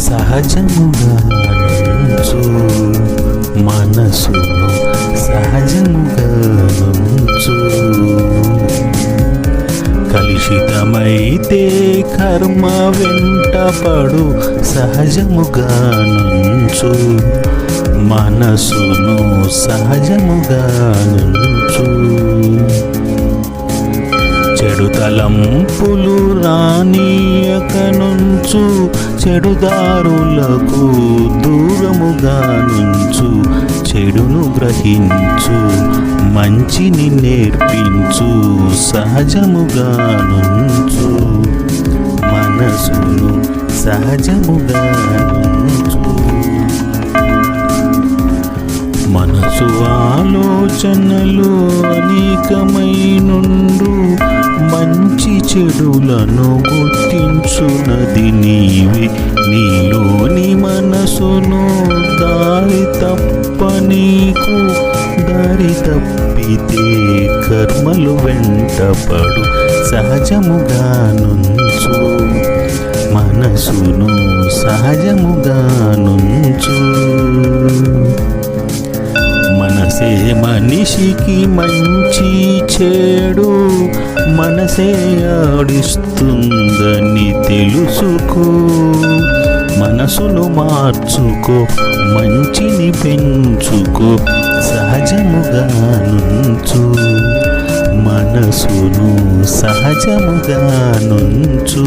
సహజముగా నుంచు మనసును సహజముగా నుంచు కలుషితమైతే కర్మ వెంటపడు సహజముగా నుంచు మనసును సహజముగా నుంచు చెడు తలంపులు రానీయక నుంచు చెడుదారులకు దూరముగా నుంచు చెడును గ్రహించు మంచిని నేర్పించు సహజముగా నుంచు మనసును సహజముగా నుంచు మనసు ఆలోచనలు అనేకమై నుండు మంచి చెడులను గుర్తించునది నీవే నీలోని మనసును దారి తప్పితే కర్మలు వెంటపడు సహజముగా నుంచు మనసును సహజముగా నుంచు మనసే మనిషికి మంచి చెడు మనసే ఆడిస్తుందని తెలుసుకో మనసును మార్చుకో మంచిని పెంచుకో సహజముగా నుంచు మనసును సహజముగా నుంచు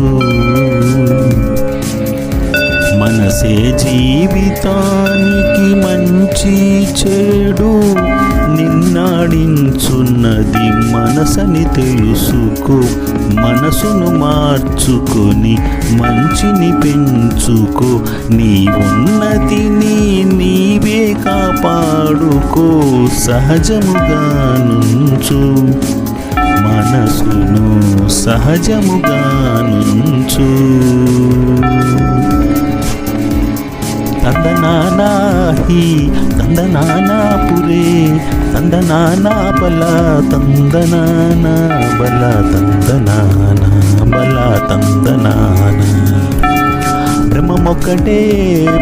మనసే జీవితానికి మంచి చెడు నిన్నాడించున్నది మనసని తెలుసుకో మనసును మార్చుకొని మంచిని పెంచుకో నీ ఉన్నతిని నీవే కాపాడుకో సహజముగా నుంచు మనసును సహజముగా నుంచు తందనానాహి తందనానా పురే తందనానా బల తందనానా బల తందనానా బల తందనానా బ్రహ్మమొక్కటే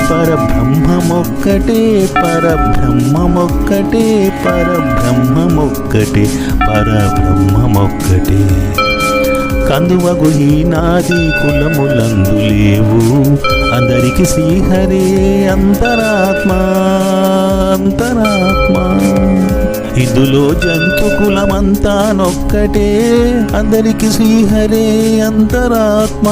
పరబ్రహ్మమొక్కటే పరబ్రహ్మమొక్కటే పరబ్రహ్మమొక్కటే పరబ్రహ్మమొక్కటే కందువగు నాది కులములందు లేవు అందరికి శ్రీహరే అంతరాత్మ అంతరాత్మ ఇందులో జంతు కులమంతా నొక్కటే అందరికి శ్రీహరే అంతరాత్మ